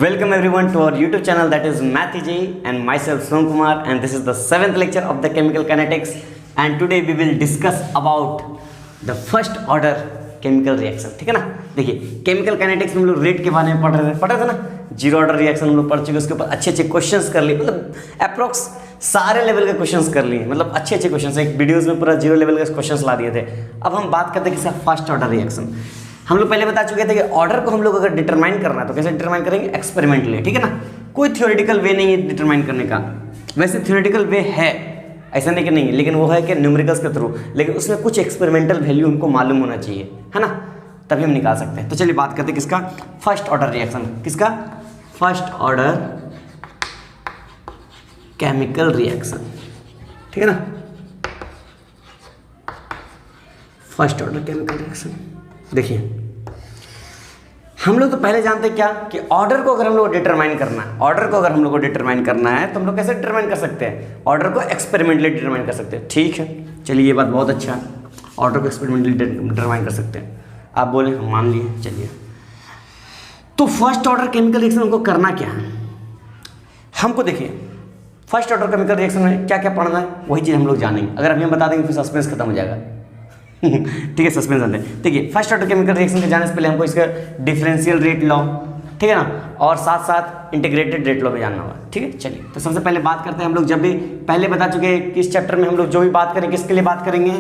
Welcome everyone to our YouTube channel, that is Math EJ, and myself Soham Kumar, and this is the 7th lecture of the chemical kinetics, and today we will discuss about the first order chemical reaction. ठीक है ना। देखिए chemical kinetics में हम लोग rate के बारे में पढ़ रहे थे ना। जीरो ऑर्डर रिएक्शन हम लोग पढ़ चुके, उसके ऊपर अच्छे अच्छे क्वेश्चंस कर लिए, मतलब अप्रोक्स सारे लेवल के क्वेश्चंस कर लिए, मतलब अच्छे अच्छे क्वेश्चंस एक वीडियोस में पूरा जीरो लेवल के क्वेश्चंस ला दिए थे। अब हम बात करते हैं किसका, फर्स्ट ऑर्डर रिएक्शन। हम लोग पहले बता चुके थे कि ऑर्डर को हम लोग अगर डिटरमाइन करना है तो कैसे डिटरमाइन करेंगे, एक्सपेरिमेंटली, ठीक है ना। कोई थ्योरेटिकल वे नहीं है डिटरमाइन करने का, वैसे थ्योरेटिकल वे है, ऐसा नहीं कि नहीं है, लेकिन वो है कि न्यूमेरिकल्स के थ्रू, लेकिन उसमें कुछ एक्सपेरिमेंटल वैल्यू हमको मालूम होना चाहिए, है ना, तभी हम निकाल सकते हैं। तो चलिए बात करते हैं किसका, फर्स्ट ऑर्डर रिएक्शन। किसका, फर्स्ट ऑर्डर केमिकल रिएक्शन, ठीक है ना। फर्स्ट ऑर्डर केमिकल रिएक्शन, देखिए हम लोग तो पहले जानते हैं क्या कि ऑर्डर को अगर हम लोग डिटरमाइन करना है, ऑर्डर को अगर हम लोग को डिटरमाइन करना है तो हम लोग कैसे डिटरमाइन कर सकते हैं, ऑर्डर को एक्सपेरिमेंटली डिटरमाइन कर सकते हैं। ठीक है, चलिए ये बात बहुत अच्छा है, ऑर्डर को एक्सपेरिमेंटली डिटरमाइन कर सकते हैं। आप बोले हम मान लिए, चलिए। तो फर्स्ट ऑर्डर केमिकल रिएक्शन हमको करना क्या है, हमको देखिए फर्स्ट ऑर्डर केमिकल रिएक्शन में क्या क्या पढ़ना है वही चीज़ हम लोग जानेंगे। अगर अभी हम बता देंगे फिर सस्पेंस खत्म हो जाएगा। ठीक है, सस्पेंस आते हैं। देखिए फर्स्ट ऑर्डर केमिकल रिएक्शन के जाने से पहले हमको इसका डिफरेंशियल रेट लॉ, ठीक है ना, और साथ साथ इंटीग्रेटेड रेट लॉ भी जानना होगा। ठीक है, चलिए तो सबसे पहले बात करते हैं हम लोग, जब भी पहले बता चुके हैं किस चैप्टर में हम लोग जो भी बात करें किसके लिए बात करेंगे,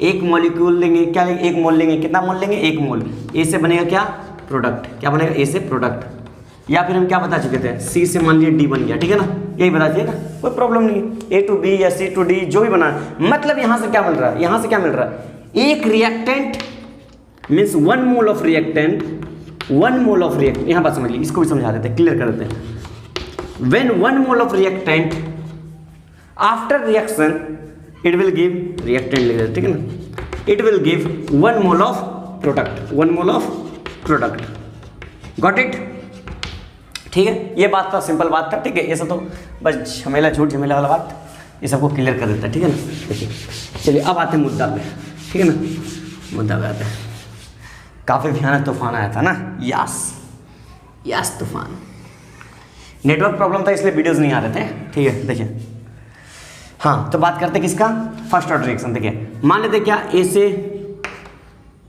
एक मॉलिक्यूल लेंगे, क्या लेंगे, एक मोल लेंगे। कितना मोल लेंगे, एक मोल। ए से बनेगा क्या, प्रोडक्ट। क्या बनेगा, ए से प्रोडक्ट, या फिर हम क्या बता चुके थे, सी से मान लीजिए डी बन गया, ठीक है ना, यही बता दिए ना, कोई प्रॉब्लम नहीं है। ए टू बी या सी टू डी जो भी बना, मतलब यहाँ से क्या मिल रहा है, यहाँ से क्या मिल रहा है, एक reactant means one mole of reactant, one mole of reactant. यहाँ बात समझ ली, इसको भी समझा देते हैं, क्लियर कर देते हैं। When one mole of reactant after reaction it will give, reactant लिख देते, ठीक है ना, it will give one mole of product, one mole of product. Got it, ठीक है, ये बात था, सिंपल बात था। ठीक है, ये सब तो बस झमेला, झूठ झमेला वाला बात, ये सबको क्लियर कर देता है, ठीक है ना। देखिए चलिए अब आते हैं मुद्दा पे, ठीक है ना, मुद्दा पे आते हैं। काफ़ी भयानक तूफान आया था ना, यास तूफान। नेटवर्क प्रॉब्लम था इसलिए वीडियोस नहीं आ रहे थे, ठीक है। देखिए हाँ, तो बात करते हैं किसका, फर्स्ट ऑर्डर रिएक्शन। देखिए मान लेते क्या, ए से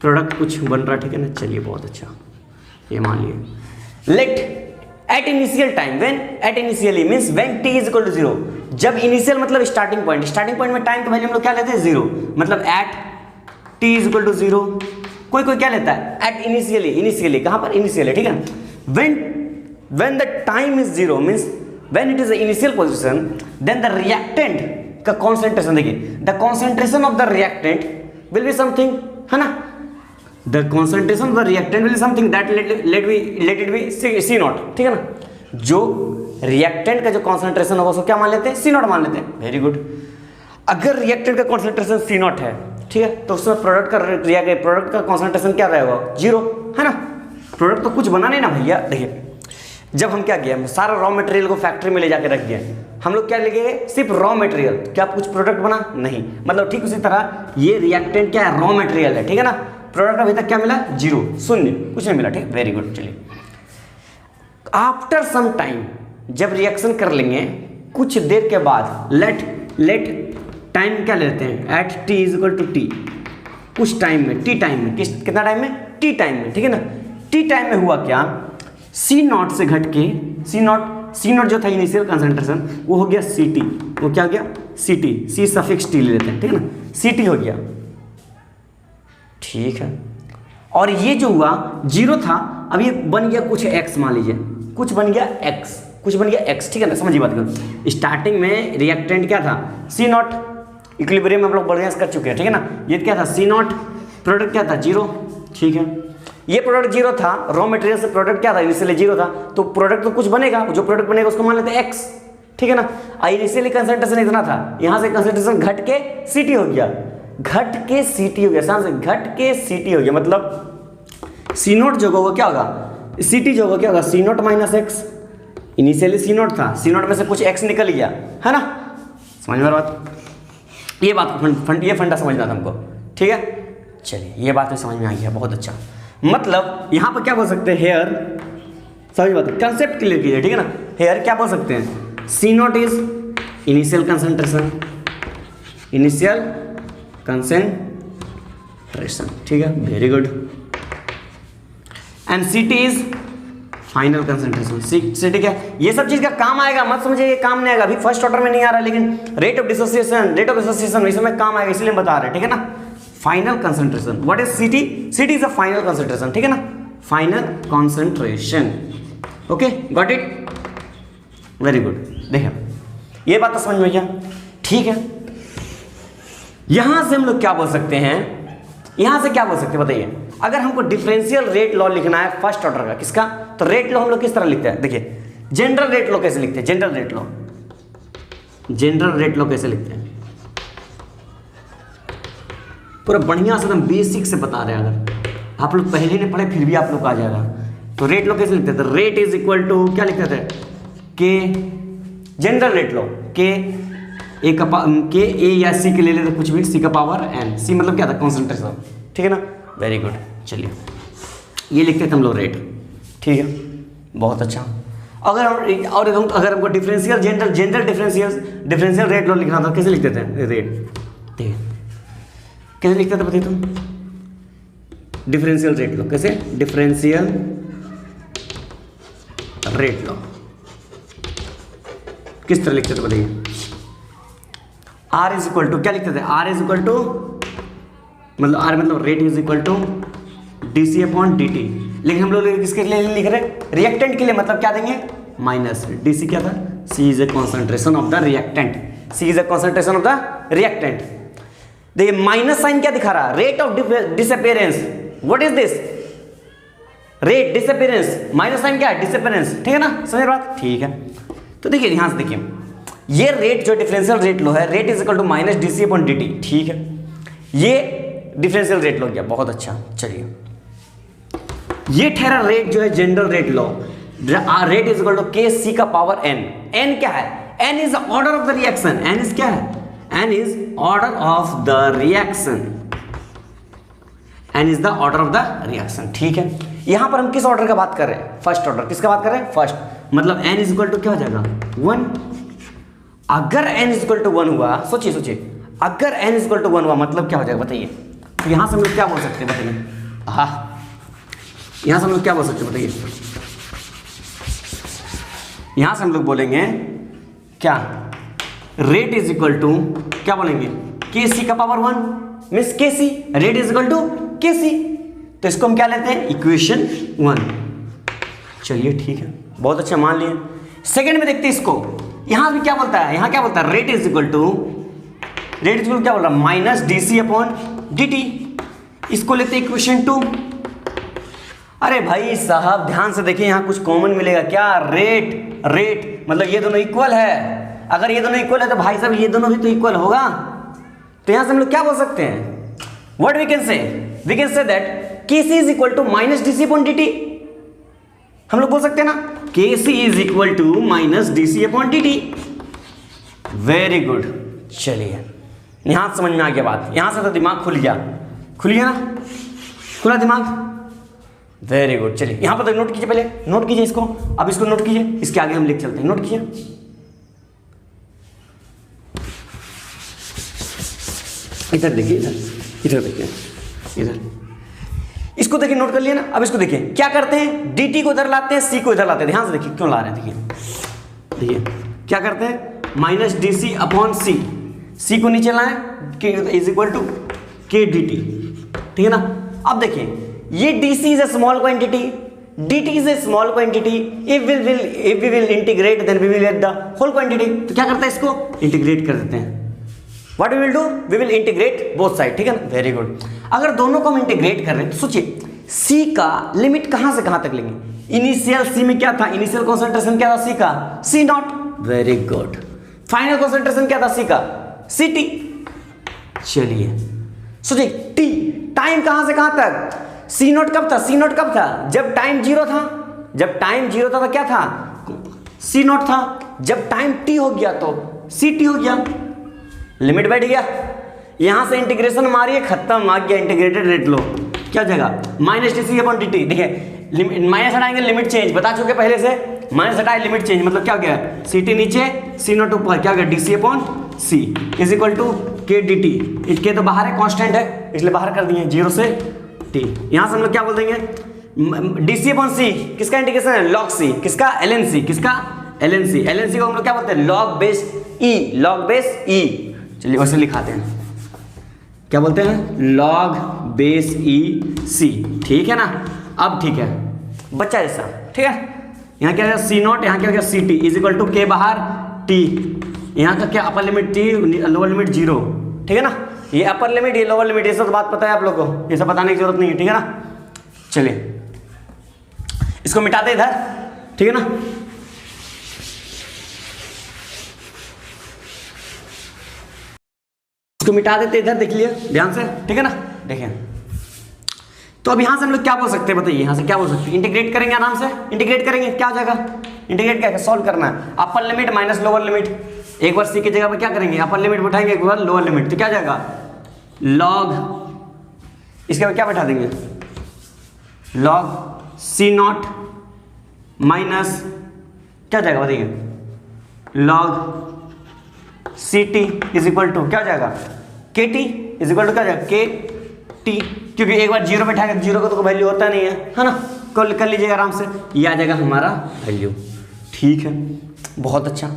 प्रोडक्ट कुछ बन रहा है, ठीक है ना, चलिए बहुत अच्छा, ये मान लिए। Let at initial time, when at initially means when T is equal to 0, जब इनिशियल मतलब स्टार्टिंग पॉइंट, स्टार्टिंग पॉइंट में टाइम का वैल्यू हम लोग क्या लेते हैं, 0, मतलब at T is equal to 0। कोई कोई क्या लेता है, एट इनिशियली, इनिशियली कहां पर, इनिशियली, ठीक है। When the time is 0 means when it is the initial position, then the reactant का कॉन्सेंट्रेशन, देखिए the concentration of the reactant will be something, है ना, the concentration of the reactant will be something that let it be C not, ठीक है ना। जो reactant का जो कॉन्सेंट्रेशन होगा उसको क्या मान लेते हैं, C नॉट मान लेते हैं। Very good. अगर रिएक्टेंट का कॉन्सेंट्रेशन C नॉट है, ठीक है, तो उसमें प्रोडक्ट का कॉन्सेंट्रेशन क्या रहेगा, 0, है ना। प्रोडक्ट तो कुछ बना नहीं ना भैया। देखिए जब हम क्या किया, सारा रॉ मटेरियल को फैक्ट्री में ले जाकर रख दिया, हम लोग क्या ले गए, सिर्फ रॉ मटेरियल, क्या कुछ प्रोडक्ट बना, नहीं। मतलब ठीक उसी तरह ये रिएक्टेंट क्या है, रॉ मटेरियल है, ठीक है ना। प्रोडक्ट अभी तक क्या मिला, 0, शून्य, कुछ नहीं मिला, ठीक, वेरी गुड। चलिए आफ्टर सम टाइम, जब रिएक्शन कर लेंगे कुछ देर के बाद, लेट टाइम क्या लेते हैं, at T is equal to T, कुछ टाइम में, टी टाइम में, कितना टाइम में, टी टाइम में, ठीक है ना। टी टाइम में हुआ क्या, सी नॉट से घट के, सी नॉट जो था इनिशियल कंसंट्रेशन वो हो गया सी टी, वो क्या हो गया, सी टी, सी सफिक्स टी ले लेते हैं, ठीक है ना, सी टी हो गया, ठीक है। और ये जो हुआ 0 था, अब ये बन गया कुछ x, मान लीजिए कुछ बन गया x, ठीक है ना, समझिए बात को। स्टार्टिंग में रिएक्टेंट क्या था, C नॉट, इक्विलिब्रियम में हम लोग बढ़िया कर चुके हैं, ठीक है ना। ये क्या था, C नॉट, प्रोडक्ट क्या था, 0, ठीक है। ये प्रोडक्ट 0 था, रॉ मटेरियल से प्रोडक्ट क्या था, इनिशियली 0 था, तो प्रोडक्ट तो कुछ बनेगा, जो प्रोडक्ट बनेगा उसको मान लेते हैं x, ठीक है ना। इनिशियली कंसंट्रेशन इतना था, यहाँ से कंसंट्रेशन घट के Ct हो गया, घट के Ct हो गया, सांस घट के Ct हो गया, मतलब C नॉट जो होगा क्या होगा, Ct जो होगा क्या होगा, C not minus x. Initially C not था, C नॉट में से कुछ x निकल गया, है ना, समझ में बात, ये बात ये फंडा समझना था हमको, ठीक है। चलिए ये बात तो समझ में आ गया, बहुत अच्छा। मतलब यहाँ पर क्या बोल सकते हैं, हेयर समझ बात है, कंसेप्ट क्लियर कीजिए, ठीक है ना। हेयर क्या बोल सकते हैं, C not is initial concentration, initial concentration, ठीक है, very good. And C T is final concentration, C क्या, ये सब चीज का काम आएगा, मत समझिए ये काम नहीं आएगा, अभी फर्स्ट ऑर्डर में नहीं आ रहा, लेकिन रेट ऑफ डिसोसिएशन इसमें काम आएगा, इसलिए बता रहे हैं, ठीक है ना। फाइनल कंसंट्रेशन, व्हाट इज सीटी, सीटी इज अ फाइनल कंसंट्रेशन, ठीक है ना, final concentration, okay, got it, very good. देखिए ये बात तो समझ में गया, ठीक है। यहां से हम लोग क्या बोल सकते हैं, यहां से क्या बोल सकते हैं बताइए, अगर हमको डिफरेंशियल रेट लॉ लिखना है फर्स्ट ऑर्डर का, किसका, तो रेट लॉ हम लोग किस तरह लिखते हैं, देखिए जनरल रेट लॉ कैसे लिखते हैं, general rate law, general rate law कैसे लिखते हैं, पूरा बढ़िया से एकदम बेसिक से बता रहे हैं, अगर आप लोग पहले नहीं पढ़े फिर भी आप लोग को आ जाएगा। तो रेट लॉ कैसे लिखते थे, रेट इज इक्वल टू क्या लिखते थे, के, जनरल रेट लॉ के ए का के ए या सी के ले लेते कुछ भी, सी का पावर एन, सी मतलब क्या था, कॉन्सेंट्रेशन, ठीक है ना, वेरी गुड। चलिए ये लिखते थे हम लोग रेट, ठीक है, बहुत अच्छा। अगर हमको differential general differential rate law लिखना था, कैसे लिखते थे, रेट, ठीक है, कैसे लिखते थे बताइए तुम, डिफरेंशियल रेट लॉ, कैसे, डिफरेंशियल रेट लॉ किस तरह लिखते थे बताइए, आर इज इक्वल टू क्या लिखते थे, आर इज इक्वल टू मतलब आर मतलब rate is equal to D C upon D T, लेकिन हम लोग किसके लिए लिख रहे हैं, रिएक्टेंट के लिए, मतलब क्या देंगे, माइनस डी सी क्या था, C is a concentration of the reactant, C is a concentration of the reactant. देखिए माइनस साइन क्या दिखा रहा, rate of disappearance, what is this, rate disappearance, minus sign क्या है, डिसअपीयरेंस, ठीक है ना, समझ बात, ठीक है। तो देखिए ध्यान से देखिए, ये रेट जो डिफरेंशियल रेट लो है, rate is equal to minus D C upon D T, ठीक है, ये डिफरेंशियल रेट लो गया, बहुत अच्छा। चलिए ये ठहरा रेट जो है जनरल रेट लो, rate is equal to K C का पावर एन, एन क्या है, N is order of the reaction, N is क्या है, N is order of the reaction, N is the order of the reaction, ठीक है। यहां पर हम किस ऑर्डर का बात कर रहे हैं, फर्स्ट ऑर्डर, किसका बात कर रहे हैं, फर्स्ट, मतलब एन इज इक्वल टू क्या हो जाएगा, 1। अगर एन इज इक्वल टू 1 हुआ, सोचिए अगर एन इज इक्वल टू 1 हुआ मतलब क्या हो जाएगा बताइए, तो यहां से हम लोग क्या बोल सकते हैं बताइए, हाँ यहां से हम लोग क्या बोल सकते हैं बताइए, यहां से हम लोग बोलेंगे क्या, रेट इज इक्वल टू क्या बोलेंगे, के सी का पावर 1 मीन्स के सी, rate is equal to K सी, तो इसको हम क्या लेते हैं, इक्वेशन 1। चलिए ठीक है, बहुत अच्छा मान लिए। सेकंड में देखते हैं इसको, यहां भी क्या बोलता है, यहां क्या बोलता है, रेट इज इक्वल टू क्या बोल रहा है, minus D C upon D T, इसको लेते हैं इक्वेशन 2। अरे भाई साहब ध्यान से देखिए, यहां कुछ कॉमन मिलेगा क्या, रेट मतलब ये दोनों इक्वल है, अगर ये दोनों इक्वल है तो भाई साहब ये दोनों भी तो इक्वल होगा, तो यहां से हम लोग क्या बोल सकते हैं, what we can say that K C is equal to minus D C upon D T, हम लोग बोल सकते हैं ना, K C is equal to minus D C upon D T, very good. चलिए यहां समझ में आ गया बात, यहां से तो दिमाग खुल गया ना, खुला दिमाग, वेरी गुड। चलिए यहां पर तो नोट कीजिए, पहले नोट कीजिए इसको, अब इसको नोट कीजिए, इसके आगे हम लिख चलते हैं, नोट कीजिए, इधर देखिए, इधर देखिए, इधर इसको देखिए, नोट कर लिया ना। अब इसको देखिए क्या करते हैं, डी टी को इधर लाते हैं, सी को इधर लाते हैं, ध्यान से देखिए क्यों ला रहे हैं, देखिए क्या करते हैं, minus D C upon C, C को नीचे लाएं, K is equal to K D T, ठीक है ना। अब देखिए ये D C is a small quantity, D T is a small quantity, if we will integrate then we will get the whole quantity, तो क्या करता है, इसको इंटीग्रेट कर देते हैं, what we will do, we will integrate both side, ठीक है ना, वेरी गुड। अगर दोनों को हम इंटीग्रेट कर रहे हैं तो सोचिए सी का लिमिट कहां से कहां तक लेंगे, इनिशियल सी में क्या था, इनिशियल कॉन्सेंट्रेशन क्या था सी का, C not, very good. Final concentration क्या था सी का, सी टी। चलिए सोचिए टी, टाइम कहां से कहां तक, सी नॉट कब था, सी नॉट कब था, जब टाइम जीरो था, जब टाइम जीरो था तो क्या था, सी नॉट था, जब टाइम टी हो गया तो सी टी हो गया, लिमिट बैठ गया, यहां से इंटीग्रेशन मारिए, खत्म, आ गया इंटीग्रेटेड रेट लो, क्या जगह minus D C upon D T. देखिए माइनस हटाएंगे लिमिट चेंज, बता चुके पहले से, माइनस हटाए लिमिट चेंज, मतलब क्या हो गया, सी टी नीचे सी नॉट ऊपर, क्या हो गया, D C upon C is equal to K D T, K तो बाहर है, कांस्टेंट है इसलिए बाहर कर दिए 0 से टी। यहाँ से हम लोग क्या बोल देंगे, डी सी अपॉन सी किसका इंटीग्रेशन है, लॉग सी, किसका एल एन सी, किसका L N C, L N C को हम लोग क्या बोलते हैं, log base E, log base E. चलिए वैसे लिखाते हैं, क्या बोलते हैं, लॉग बेस ई सी, ठीक है ना। अब ठीक है बच्चा जैसा, ठीक है, यहाँ क्या है सी नॉट, यहाँ क्या हो गया C T is equal to K बाहर टी, यहाँ का क्या upper limit T, lower limit 0, ठीक है ना, ये अपर लिमिट ये लोअर लिमिट, ये सब बात पता है आप लोग को, ये सब बताने की जरूरत नहीं है, ठीक है ना। चलिए इसको मिटाते इधर, ठीक है ना। इसको मिटा देते इधर, देख लिया ध्यान से, ठीक है ना। देखिए तो अब यहां से हम लोग क्या बोल सकते हैं, बताइए यहां से क्या बोल सकते हैं, इंटीग्रेट करेंगे आराम से, इंटीग्रेट करेंगे क्या हो जाएगा, इंटीग्रेट क्या सॉल्व करना है, upper limit minus lower limit, एक बार सी की जगह पर क्या करेंगे, अपर लिमिट बैठाएंगे, एक बार लोअर लिमिट, तो क्या जाएगा लॉग, इसके बाद क्या बैठा देंगे, लॉग सी नॉट माइनस क्या जाएगा बताइए, log C T is equal to क्या हो जाएगा, के टी इज इक्वल टू क्या जाएगा, के टी, क्योंकि एक बार 0 बैठाएगा, 0 का तो कोई वैल्यू होता नहीं है ना, कल कर लीजिएगा आराम से, ये आ जाएगा हमारा वैल्यू, ठीक है बहुत अच्छा।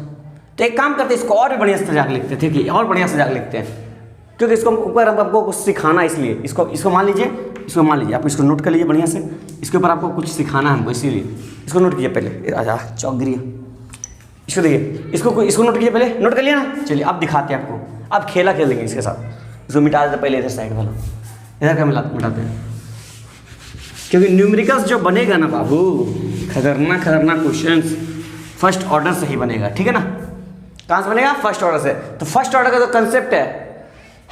तो एक काम करते हैं, इसको और भी बढ़िया सजा के लिखते हैं, ठीक है, और बढ़िया सजा के लिखते हैं, क्योंकि इसको ऊपर आपको कुछ सिखाना है, इसलिए इसको मान लीजिए, इसको मान लीजिए, आप इसको नोट कर लीजिए बढ़िया से, इसके ऊपर आपको कुछ सिखाना है हमको, इसीलिए इसको नोट कीजिए पहले, आजा चौक गिरिए, इसको देखिए, इसको नोट कीजिए पहले, नोट कर लिया ना। चलिए अब दिखाते हैं आपको, अब खेला खेल देंगे इसके साथ, इसको मिटा देते पहले इधर साइड वाला, इधर का मिटाते हैं, क्योंकि न्यूमेरिकल्स जो बनेगा ना बाबू, खतरनाक खतरनाक क्वेश्चंस फर्स्ट ऑर्डर से ही बनेगा, ठीक है ना। कहाँ से बनेगा, फर्स्ट ऑर्डर से। तो फर्स्ट ऑर्डर का जो कंसेप्ट है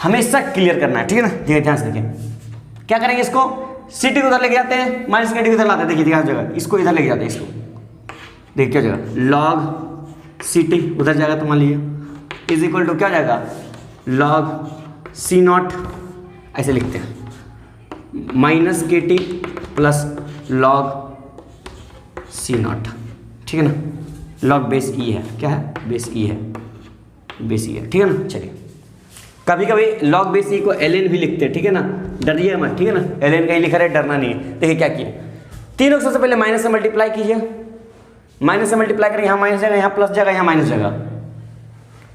हमेशा क्लियर करना है, ठीक है ना। देखिए ध्यान से देखिए, क्या करेंगे, इसको सी टी को उधर लेके जाते हैं, माइनस के टी को उधर लाते हैं, देखिए ध्यान जगह इसको इधर लेके जाते हैं, इसको देखिए क्या जगह, लॉग सी टी उधर जाएगा तो मान लीजिए इज इक्वल टू क्या जाएगा, लॉग सी नॉट, ऐसे लिखते हैं, माइनस के T plus log C naught, ठीक है ना। लॉग बेस ई है, क्या है, बेस ई है, बेस ई है, ठीक है ना। चलिए कभी कभी लॉग बेस ई को एल एन भी लिखते हैं, ठीक है ना, डरिए मत, ठीक है ना, एल एन कहीं लिखा रहे डरना नहीं है। देखिए क्या किया, तीनों सबसे पहले माइनस से मल्टीप्लाई कीजिए, माइनस से मल्टीप्लाई करेंगे, यहाँ माइनस जाएगा, यहाँ प्लस जाएगा, यहाँ माइनस जाएगा,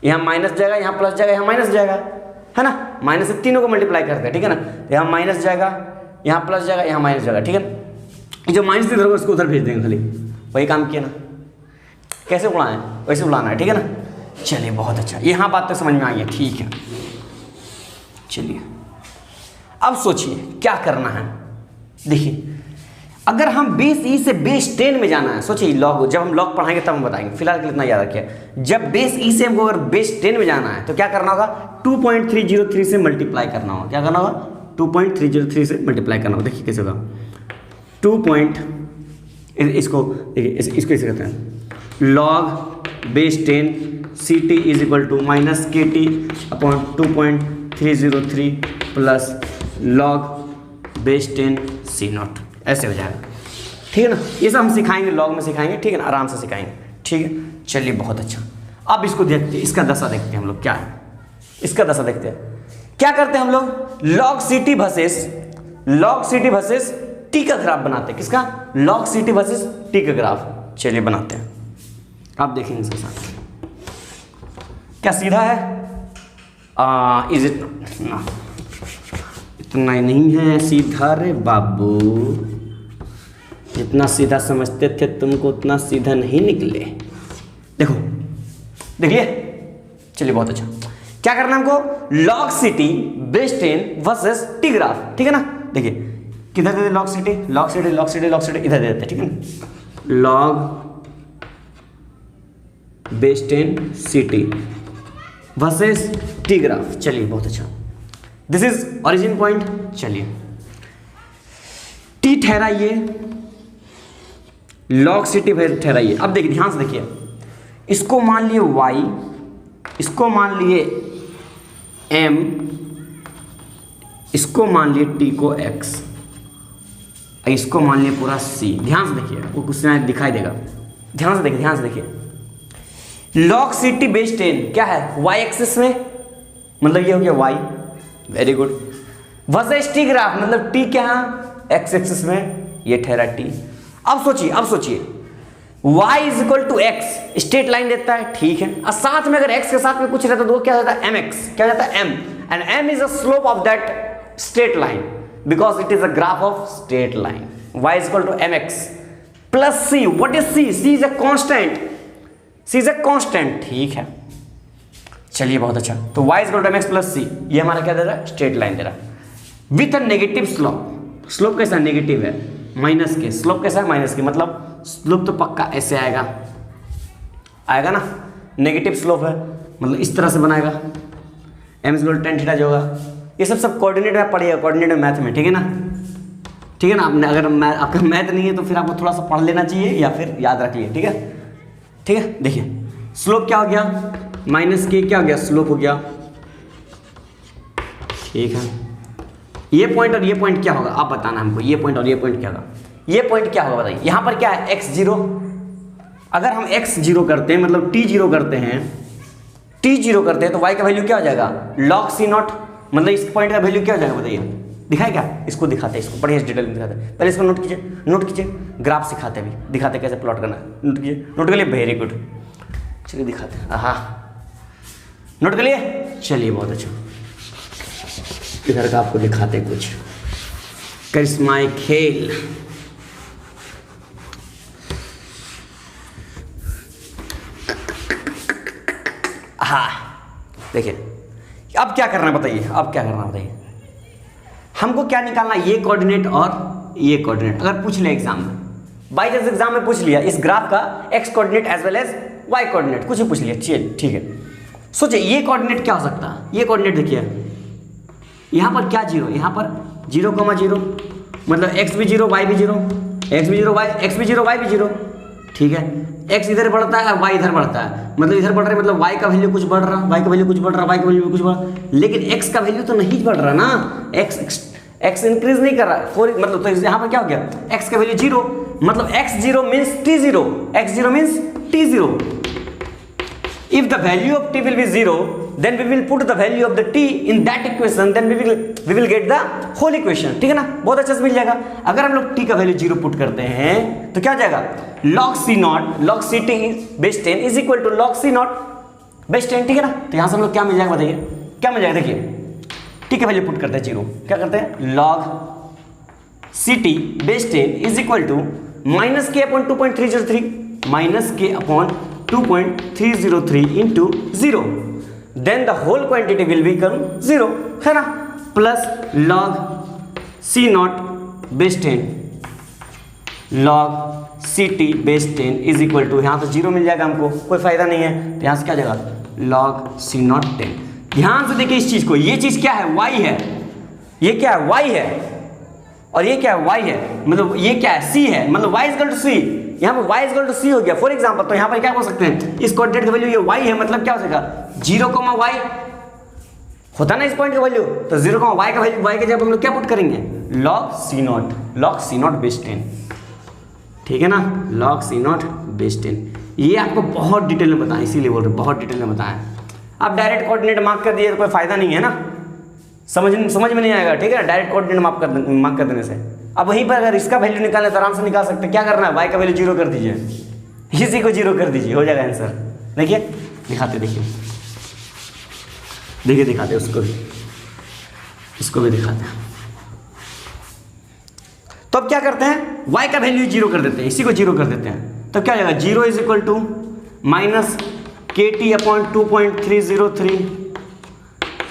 यहाँ माइनस जाएगा, यहाँ प्लस जाएगा, यहाँ माइनस जाएगा, है ना। माइनस से तीनों को मल्टीप्लाई करते हैं, ठीक है ना, यहाँ माइनस जाएगा, यहाँ प्लस जाएगा, यहाँ माइनस जाएगा, ठीक है ना। जो माइनस इधर होगा उसको उधर भेज देंगे, खाली वही काम किया ना, कैसे उड़ाना है वैसे उड़ाना है, ठीक है ना। चलिए बहुत अच्छा, यहाँ बात तो समझ में आई है, ठीक है। चलिए अब सोचिए क्या करना है, देखिए अगर हम बेस ई से बेस 10 में जाना है, सोचिए लॉग, जब हम लॉग पढ़ाएंगे तब हम बताएंगे, फिलहाल के लिए इतना याद रखिए, जब बेस ई से हमको अगर बेस 10 में जाना है तो क्या करना होगा, 2.303 से मल्टीप्लाई करना होगा, क्या करना होगा, 2.303 से मल्टीप्लाई करना होगा। देखिए कैसे होगा, 2. इसको देखिए, इसको इसे कहते हैं log base 10 C T is equal to minus के T upon 2.303 plus log base 10 C not, ऐसे हो जाएगा, ठीक है ना। ये सब हम सिखाएंगे, लॉग में सिखाएंगे, ठीक है ना, आराम से सिखाएंगे, ठीक है। चलिए बहुत अच्छा, अब इसको देखते हैं, इसका दशा देखते हैं हम लोग क्या है, इसका दशा देखते हैं। क्या करते हैं हम लोग, log C T versus T का ग्राफ बनाते हैं, किसका, log C T versus T का ग्राफ। चलिए बनाते हैं, आप देखेंगे इसके साथ क्या सीधा है, इज इट ना, इतना ही नहीं है सीधा रे बाबू, जितना सीधा समझते थे तुमको उतना सीधा नहीं निकले, देखो देखिए। चलिए बहुत अच्छा, क्या करना है हमको, log C T base 10 versus T graph, ठीक है ना। देखिए किधर देते, log C T, log C T, log C T, log C T, इधर दे देते, ठीक है ना, log base 10 C T versus T graph. चलिए बहुत अच्छा, दिस इज ओरिजिन पॉइंट। चलिए टी ठहराइए, लॉग सी टी ठहराइए। अब देखिए ध्यान से देखिए, इसको मान लिए y, इसको मान लिए m, इसको मान लिए t को x, इसको मान लिया पूरा सी। ध्यान से देखिए, वो कुछ ना दिखाई देगा, ध्यान से देखिए, ध्यान से देखिए। log ct बेस 10 क्या है, y एक्सिस में, मतलब ये हो गया y, very good. Versus t graph, मतलब t क्या है, x एक्सिस में, ये ठहरा t। अब सोचिए, अब सोचिए, y is equal to x, straight line देता है, ठीक है, और साथ में अगर x के साथ में कुछ रहता है तो वो क्या होता है, mx, क्या हो जाता है, m, and m is a slope of that straight line because it is a graph of straight line. y is equal to mx plus c, what is c, c is a constant, c is a constant, ठीक है, चलिए बहुत अच्छा। तो y is equal to mx plus c, ये हमारा क्या दे रहा है, स्ट्रेट लाइन दे रहा है with a negative slope. Slope कैसा नेगेटिव है, माइनस के, स्लोप कैसा है, माइनस के, मतलब स्लोप तो पक्का ऐसे आएगा, आएगा ना, नेगेटिव स्लोप है, मतलब इस तरह से बनाएगा, m is equal to tan theta जो होगा, ये सब कोऑर्डिनेट में पढ़िएगा, कोऑर्डिनेट में मैथ में, ठीक है ना, ठीक है ना। आपने अगर आपका मैथ नहीं है तो फिर आपको थोड़ा सा पढ़ लेना चाहिए या फिर याद रख लिए, ठीक है, ठीक है। देखिए स्लोप क्या हो गया, माइनस के, क्या हो गया, स्लोप हो गया, ठीक है। ये पॉइंट और ये पॉइंट क्या होगा, आप बताना हमको, ये पॉइंट और ये पॉइंट क्या होगा, ये पॉइंट क्या होगा बताइए। यहाँ पर क्या है, x0, अगर हम x0 करते हैं, मतलब t0 करते हैं, t0 करते हैं तो y का वैल्यू क्या हो जाएगा, log c0, मतलब इस पॉइंट का वैल्यू क्या हो जाएगा बताइए, दिखाए क्या, इसको दिखाते हैं, इसको बढ़िया डिटेल में दिखाते हैं, पहले इसको नोट कीजिए, नोट कीजिए, ग्राफ सिखाते भी, दिखाते कैसे प्लॉट करना, नोट कीजिए, नोट कर लिए, वेरी गुड, चलिए दिखाते हैं, हाँ नोट कर लिए, चलिए बहुत अच्छा। इधर का आपको दिखाते हैं कुछ करिश्माई खेल। हाँ देखिए, अब क्या करना बताइए, अब क्या करना बताइए, हमको क्या निकालना, ये कोऑर्डिनेट और ये कोऑर्डिनेट। अगर पूछ लिया एग्जाम में, बाई चांस एग्जाम में पूछ लिया इस ग्राफ का X coordinate as well as Y coordinate, कुछ भी पूछ लिया, चलिए ठीक है। सोचिए ये कोऑर्डिनेट क्या हो सकता है, ये कोऑर्डिनेट देखिए, यहाँ पर क्या जीरो, यहाँ पर 0,0, मतलब x भी 0 y भी 0, x भी 0 y भी 0, ठीक है। x इधर बढ़ता है, y इधर बढ़ता है, मतलब इधर बढ़ रहा है, मतलब y का वैल्यू कुछ बढ़ रहा, y का वैल्यू कुछ बढ़ रहा, y का वैल्यू कुछ बढ़ रहा, लेकिन x का वैल्यू तो नहीं बढ़ रहा ना, x इंक्रीज नहीं कर रहा, मतलब तो यहाँ पर क्या हो गया, x का वैल्यू 0, मतलब x0 means t0, x0 means t0। If the value of t will be 0, then we will put the value of the t in that equation, then we will get the whole equation, ठीक है ना, बहुत अच्छे से मिल जाएगा। अगर हम लोग t का वैल्यू 0 पुट करते हैं तो क्या हो जाएगा, log c0 log ct base 10 is equal to log c0 base 10, ठीक है ना। तो यहाँ से हम लोग क्या मिल जाएगा बताइए, क्या मिल जाएगा, देखिए t का वैल्यू पुट करते हैं 0, क्या करते हैं, log ct base 10 is equal to minus K upon 2.303, minus K upon 2.303 into 0, then the whole quantity will become 0, है ना, plus log c0 base 10 log ct base 10 is equal to, यहाँ तो 0 मिल जाएगा हमको, कोई फायदा नहीं है, तो यहाँ से क्या जाएगा, log c0 10। ध्यान से देखिए इस चीज को, ये चीज क्या है, y है, ये क्या है, y है, और ये क्या है, y है, मतलब ये क्या है, c है, मतलब y is equal to c, यहाँ पर y इक्वल टू c हो गया फॉर एग्जांपल। तो यहाँ पर क्या बोल सकते हैं, इस कोऑर्डिनेट का वैल्यू ये y है, मतलब क्या हो जाएगा, 0, y होता ना इस पॉइंट का वैल्यू, तो 0, y का वैल्यू, y के जगह हम लोग क्या पुट करेंगे, log c0 बेस 10, ठीक है ना, log c0 बेस 10। ये आपको बहुत डिटेल में बताएं, इसीलिए बोल रहे बहुत डिटेल में बताएं। आप डायरेक्ट कोऑर्डिनेट मार्क कर दिए तो कोई फायदा नहीं है ना, समझ में नहीं आएगा, ठीक है ना, डायरेक्ट कोऑर्डिनेट मार्क कर देने से। अब वहीं पर अगर इसका वैल्यू निकालने तो आराम से निकाल सकते हैं, क्या करना है, y का वैल्यू 0 कर दीजिए, इसी को 0 कर दीजिए, हो जाएगा आंसर। देखिए दिखाते, देखिए दिखाते उसको भी दिखाते हैं। तो अब क्या करते हैं, y का वैल्यू 0 कर देते हैं, इसी को 0 कर देते हैं, तो क्या हो जाएगा, 0 इज इक्वल टू माइनस के T upon 2.303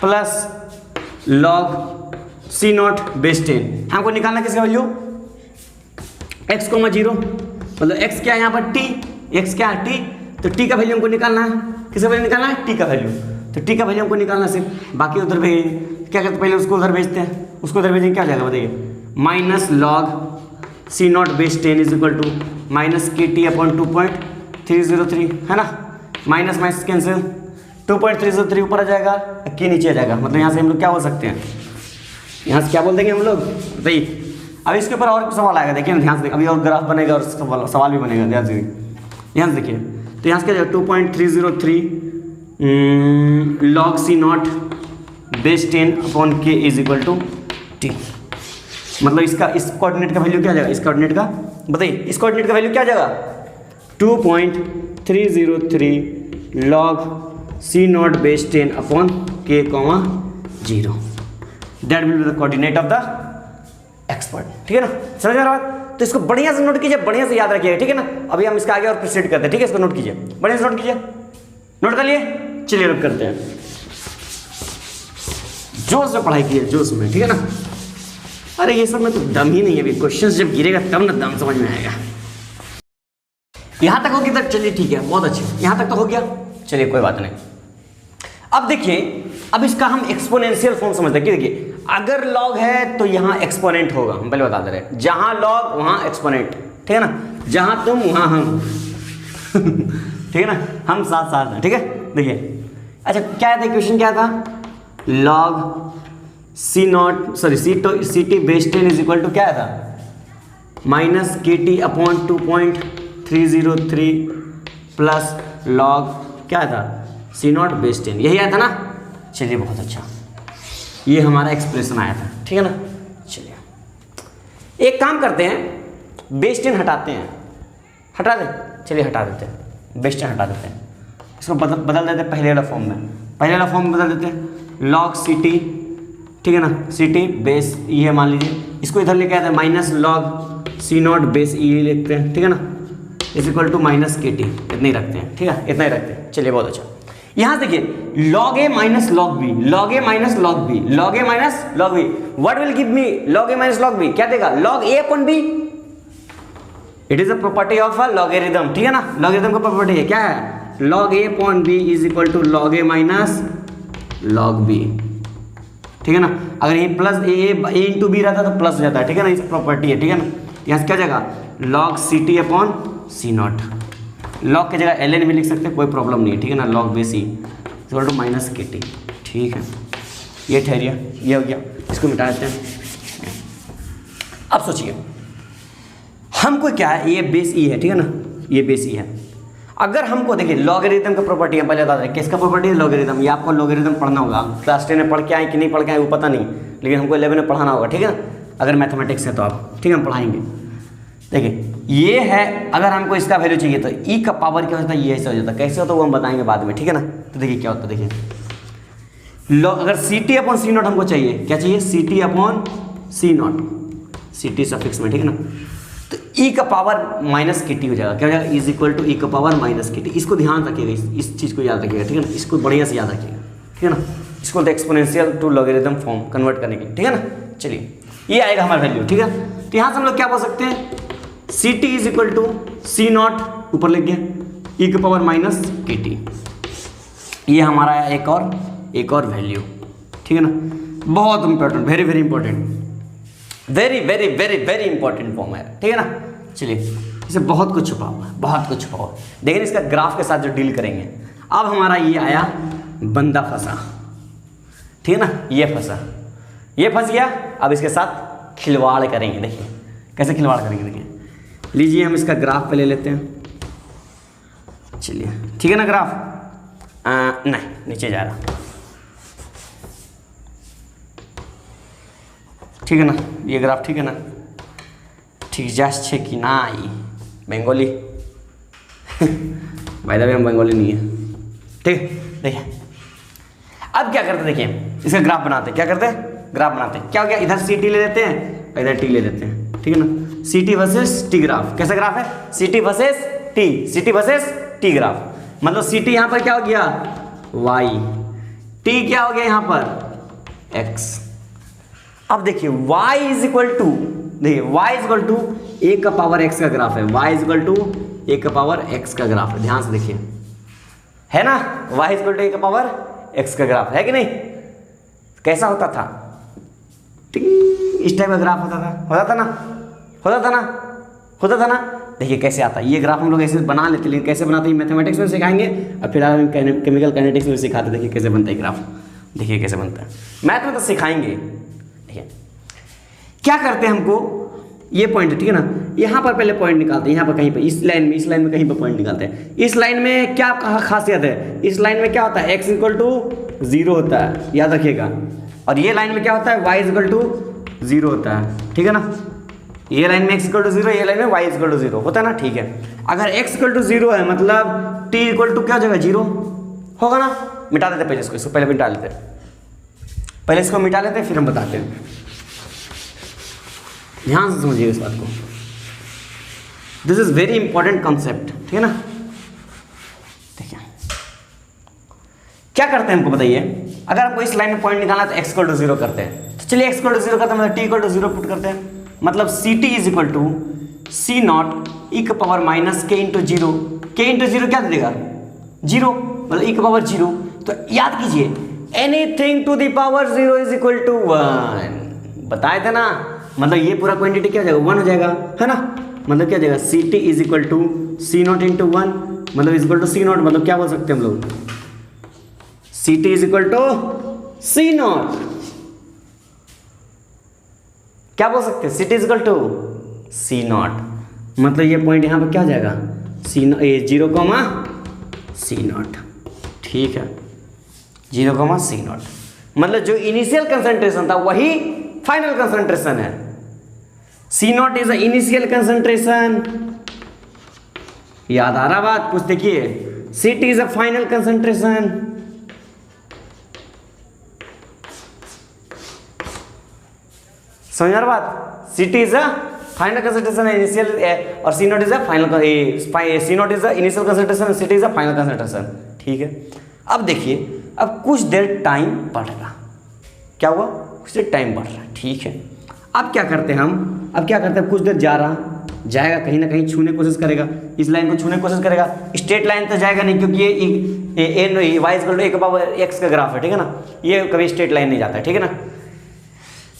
plus log c0 base 10। हमको निकालना किसका वैल्यू, x, 0, मतलब x क्या है यहाँ पर, t, x क्या है, t, तो t का वैल्यू हमको निकालना है, किसका वैल्यू निकालना है, t का वैल्यू, तो t का वैल्यू हमको निकालना सिर्फ, बाकी उधर भेजेंगे, क्या करते पहले उसको उधर भेजते हैं, उसको उधर भेजेंगे, क्या हो जाएगा बताइए, minus log c0 base 10 is equal to minus के टी अपॉन 2.303, है ना, माइनस माइनस कैंसिल, 2.303 ऊपर आ जाएगा, के नीचे आ जाएगा, मतलब यहाँ से हम लोग क्या बोल सकते हैं, यहाँ से क्या बोल देंगे हम लोग बताइए। अब इसके ऊपर और सवाल आएगा, देखिए ध्यान से, अभी और ग्राफ बनेगा और सवाल भी बनेगा, ध्यान से देखिए। तो यहाँ से क्या 2.303 log C naught base 10 upon k is equal to T. मतलब इसका इस कोऑर्डिनेट का वैल्यू क्या आ जाएगा, इस कोऑर्डिनेट का बताइए, इस कोऑर्डिनेट का वैल्यू क्या आ जाएगा 2.303 log C naught base 10 upon k, 0। That will be the coordinate of the expert. ठीक है ना, समझ में आ रहा है? तो इसको बढ़िया से नोट कीजिए, बढ़िया से याद रखिएगा, ठीक है ना। अभी हम इसका आगे और प्रोसीड करते हैं, ठीक है। इसको नोट कीजिए, बढ़िया से नोट कीजिए, नोट कर लिए। चलिए अब करते हैं, जोश में पढ़ाई कीजिए, जोश में, ठीक है ना। अरे ये सब में तो दम ही नहीं है, अभी क्वेश्चन जब गिरेगा तब ना दम समझ में आएगा। यहां तक हो गया, चलिए ठीक है, बहुत अच्छे, यहां तक तो हो गया, चलिए कोई बात नहीं। अब देखिए, अब इसका हम एक्सपोनेंशियल फॉर्म समझते हैं कि देखिए अगर लॉग है तो यहाँ एक्सपोनेंट होगा, हम पहले बता दे रहे हैं, जहां लॉग वहां एक्सपोनेंट, ठीक है ना, जहां तुम वहां हम ठीक है ना, हम साथ साथ हैं, ठीक है। देखिए अच्छा क्या था क्वेश्चन, क्या था, log C naught sorry C T base 10 is equal to क्या था, माइनस के टी अपॉन 2.303 प्लस लॉग क्या था सी नॉट बेस 10, यही आया था ना। चलिए बहुत अच्छा, ये हमारा एक्सप्रेशन आया था, ठीक है ना। चलिए एक काम करते हैं, बेस 10 हटाते हैं, हटा दें, चलिए हटा देते हैं, बेस 10 हटा देते हैं, इसको बदल देते हैं पहले वाला फॉर्म में, पहले वाला फॉर्म में बदल देते हैं, लॉग सी टी, ठीक है ना, सी टी बेस ई है मान लीजिए, इसको इधर लेके आते हैं, minus log C not base E लिखते हैं, ठीक है ना, इज इक्वल टू माइनस के टी, इतना ही रखते हैं, ठीक है, इतना ही रखते हैं। चलिए बहुत अच्छा, यहाँ देखिए log a minus log b, log a minus log b, log a minus log b, what will give me log a minus log b, क्या देगा log a upon b, it is a property of a logarithm, ठीक है ना, logarithm का property है, क्या है log a upon b is equal to log a minus log b, ठीक है ना। अगर ये प्लस a इंटू बी रहता तो प्लस हो जाता है, ठीक है ना, इस प्रॉपर्टी है, ठीक है ना। यहाँ से क्या जाएगा log C T upon C naught, log की जगह ln भी लिख सकते हैं, कोई प्रॉब्लम नहीं है, ठीक है ना, log base E equal to minus के टी, ठीक है। ये ठहरिए, ये हो गया, इसको मिटा देते हैं। अब सोचिए हमको क्या है, ये बेस ई है, ठीक है ना, ये बेस ई है। अगर हमको देखिए लॉगरिथम का प्रॉपर्टी है, पहले बता दें किसका प्रॉपर्टी है, लॉगरिथम। ये आपको लॉगरिथम पढ़ना होगा, क्लास 10 में पढ़ के आए कि नहीं पढ़ के आए वो पता नहीं, लेकिन हमको 11 में पढ़ाना होगा, ठीक है ना, अगर मैथमेटिक्स है तो आप, ठीक है, हम पढ़ाएंगे। देखिए ये है, अगर हमको इसका वैल्यू चाहिए तो ई का पावर क्या होता है, ये ऐसे हो जाता है, कैसे होता है वो हम बताएंगे बाद में, ठीक है ना। तो देखिए क्या होता है, देखिए अगर C T upon C naught हमको चाहिए, क्या चाहिए, C T upon C naught, C T suffix में, ठीक है ना, तो ई का पावर माइनस के टी हो जाएगा, क्या हो जाएगा, इज इक्वल टू ई का पावर माइनस के टी। इसको ध्यान रखिएगा, इस चीज़ को याद रखिएगा, ठीक है ना, इसको बढ़िया से याद रखिएगा, ठीक है ना, इसको exponential to logarithm form convert करने के लिए, ठीक है ना। चलिए ये आएगा हमारा वैल्यू, ठीक है। तो यहाँ से हम लोग क्या बोल सकते हैं, C T is equal to C naught, ऊपर लिख गया ई के पावर माइनस के टी, ये हमारा है एक और वैल्यू, ठीक है ना। बहुत important, very very important, very very very very important form है, ठीक है ना। चलिए इसे बहुत कुछ छुपा हुआ है, बहुत कुछ छुपा हुआ है, लेकिन इसका ग्राफ के साथ जो डील करेंगे। अब हमारा ये आया बंदा फंसा, ठीक है ना, ये फंस गया। अब इसके साथ खिलवाड़ करेंगे, देखिए कैसे खिलवाड़ करेंगे, देखिए लीजिए हम इसका ग्राफ पे ले लेते हैं, चलिए ठीक है ना। ग्राफ नहीं नीचे जा रहा, ठीक है ना, ये ग्राफ ठीक है ना, ठीक जाए कि ना आई बंगाली भाई दबे हम बंगाली नहीं है, ठीक। देखिए अब क्या करते, देखिए इसका ग्राफ बनाते, क्या करते हैं, ग्राफ बनाते, क्या हो गया, इधर सी टी ले लेते हैं, इधर टी ले लेते हैं, ठीक है ना। C T versus T graph, कैसा ग्राफ है, C T versus T graph, मतलब सी टी यहाँ पर क्या हो गया वाई, टी क्या हो गया यहाँ पर एक्स। अब देखिए y इज इक्वल टू, देखिए y इज इक्वल टू ए का पावर x का ग्राफ है, y इज इक्वल टू ए का पावर x का ग्राफ है, ध्यान से देखिए, है ना, y इज इक्वल टू ए का पावर x का ग्राफ है कि नहीं। कैसा होता था, इस टाइप का ग्राफ होता था ना। देखिए कैसे आता है ये ग्राफ, हम लोग ऐसे बना लेते, लेकिन कैसे बनाते हैं मैथमेटिक्स में सिखाएंगे, और फिर हम केमिकल काइनेटिक्स में सिखाते, देखिए कैसे बनता है ग्राफ, देखिए कैसे बनता है, मैथ में तो सिखाएंगे। देखिए क्या करते हैं, हमको ये पॉइंट है, ठीक है ना। यहाँ पर पहले पॉइंट निकालते हैं, यहाँ पर कहीं पर इस लाइन में कहीं पर पॉइंट निकालते हैं। इस लाइन में क्या खासियत है, इस लाइन में क्या होता है, x इक्वल टू 0 होता है, याद रखिएगा। और ये लाइन में क्या होता है, y इक्वल टू 0 होता है, ठीक है ना। ये लाइन में x इक्वल टू 0, ये लाइन में y इक्वल टू 0 होता है ना, ठीक है। अगर x इक्वल टू 0 है मतलब t इक्वल टू क्या हो जाएगा, 0 होगा ना। मिटा देते पहले इसको पहले मिटा लेते, पहले इसको मिटा लेते फिर हम बताते हैं। ध्यान से समझिए इस बात को, this is very important concept, ठीक है ना। देखिए क्या करते हैं हमको बताइए, अगर आपको इस लाइन में पॉइंट निकालना है तो x इक्वल टू 0 करते हैं। तो चलिए x इक्वल टू 0 करते हैं, मतलब t इक्वल टू 0 पुट करते हैं। मतलब ct is equal to c naught e के power minus k into 0। k into 0 क्या दे देगा, 0, मतलब e के पावर 0। तो याद कीजिए anything to the power 0 is equal to 1, बताए थे ना। मतलब ये पूरा क्वांटिटी क्या हो जाएगा, 1 हो जाएगा, है ना। मतलब क्या हो जाएगा, ct is equal to c naught into 1, मतलब is equal to c naught, मतलब क्या बोल सकते हैं हम लोग, ct is equal to c naught, क्या बोल सकते हैं, ct is equal to c naught. मतलब ये पॉइंट यहाँ पर क्या हो जाएगा, c0, c नॉट, ठीक है, 0, c नॉट। मतलब जो इनिशियल कंसंट्रेशन था वही फाइनल कंसंट्रेशन है। C nought is the initial concentration, याद आ रहा बात, कुछ देखिए, CT is a final concentration, समझ रहा बात। CT is a final concentration है इनिशियल, और C nought is a final, C nought is the initial concentration, CT is a final concentration, ठीक है। अब देखिए, अब कुछ देर टाइम बढ़ रहा, क्या हुआ, कुछ देर टाइम बढ़ रहा है, ठीक है। अब क्या करते हैं हम, अब क्या करते हैं, कुछ देर जा रहा, जाएगा कहीं ना कहीं छूने की कोशिश करेगा, इस लाइन को छूने की कोशिश करेगा। स्ट्रेट लाइन तो जाएगा नहीं, क्योंकि ये y इक्वल टू a के पावर x का ग्राफ है, ठीक है ना। ये कभी स्ट्रेट लाइन नहीं जाता है, ठीक है ना।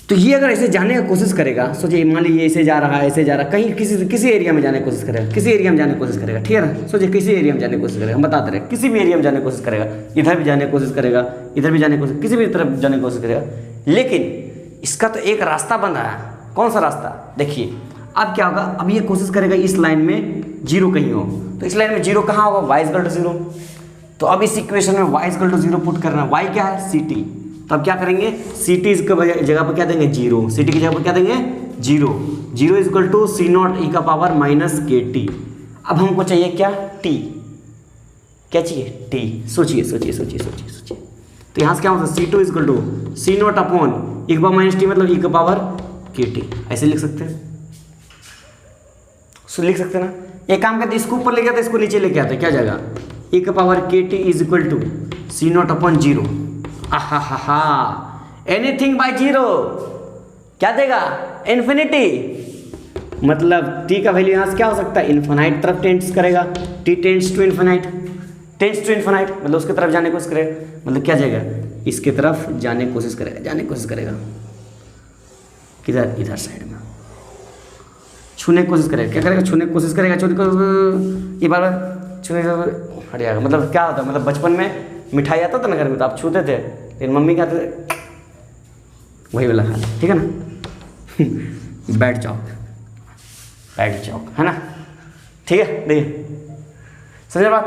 तो ये अगर ऐसे जाने की कोशिश करेगा, सोचिए मान लीजिए ऐसे जा रहा है, ऐसे जा रहा है, कहीं किसी एरिया में जाने की कोशिश करेगा, किसी एरिया में जाने की कोशिश करेगा, ठीक है ना। सोचिए किसी एरिया में जाने की कोशिश करेगा, हम बताते रहे, किसी भी एरिया में जाने की कोशिश करेगा, इधर भी जाने की कोशिश करेगा, इधर भी जाने की कोशिश, किसी भी तरफ जाने की कोशिश करेगा। लेकिन इसका तो एक रास्ता बन रहा है, कौन सा रास्ता, देखिए। अब क्या होगा, अब ये कोशिश करेगा इस लाइन में 0 कहीं हो, तो इस लाइन में 0 कहाँ होगा, y इक्वल टू 0। तो अब इस इक्वेशन में y इक्वल टू 0 पुट करना है, y क्या है, ct। तो अब क्या करेंगे, ct की जगह पर क्या देंगे, 0, ct की जगह पर क्या देंगे, 0, 0 is equal to c naught e का पावर माइनस kt। अब हमको चाहिए क्या, t, क्या चाहिए, t। सोचिए सोचिए सोचिए सोचिए सोचिए, तो यहाँ से क्या होता है, c2 is equal to c naught upon e का पावर माइनस t, मतलब e का पावर kt, ऐसे लिख सकते हैं, लिख सकते हैं ना। एक काम करते, इसको ऊपर लेके आते, इसको नीचे लेके आते, क्या जाएगा, e का power kt is equal to c naught upon 0। आहा, एनीथिंग बाय 0 क्या देगा, इन्फिनिटी। मतलब t का वैल्यू यहाँ से क्या हो सकता है, इन्फिनाइट तरफ टेंड्स करेगा, t टेंड्स टू इन्फिनाइट, मतलब उसके तरफ जाने की कोशिश करेगा, मतलब क्या जाएगा, इसके तरफ जाने की कोशिश करेगा, किधर, इधर साइड में छूने की कोशिश करेगा, क्या करेगा, छूने की कोशिश करेगा, ये बार छूने हट जाएगा। मतलब क्या होता है, मतलब बचपन में मिठाई आता था ना घर में, तो आप छूते थे, फिर मम्मी क्या थे, वही वाला खा, ठीक है ना। बैट चौक है ना, ठीक है। देखिए समझ बात,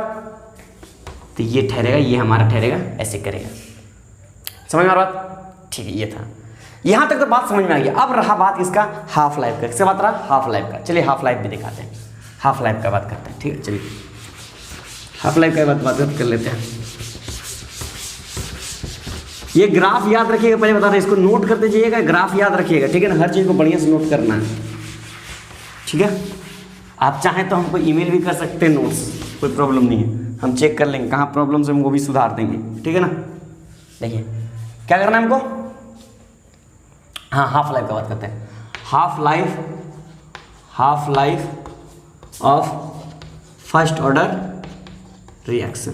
तो ये ठहरेगा, ये हमारा ठहरेगा, ऐसे करेगा, समझ में आ बात, ठीक है। ये था, यहाँ तक तो बात समझ में आ गया। अब रहा बात इसका हाफ लाइफ का, किससे बात रहा, हाफ लाइफ का। चलिए हाफ लाइफ भी दिखाते हैं, हाफ लाइफ का बात करते हैं, ठीक है। चलिए हाफ लाइफ का बात कर लेते हैं। ये ग्राफ याद रखिएगा, पहले बता रहे, इसको नोट करते जाइएगा, ग्राफ याद रखिएगा, ठीक है ना। हर चीज़ को बढ़िया से नोट करना है, ठीक है। आप चाहें तो हमको ईमेल भी कर सकते हैं नोट्स, कोई प्रॉब्लम नहीं है, हम चेक कर लेंगे कहाँ प्रॉब्लम है, हम वो भी सुधार देंगे, ठीक है ना। देखिए क्या करना है हमको, हाँ हाफ लाइफ का बात करते हैं। Half life of first order reaction,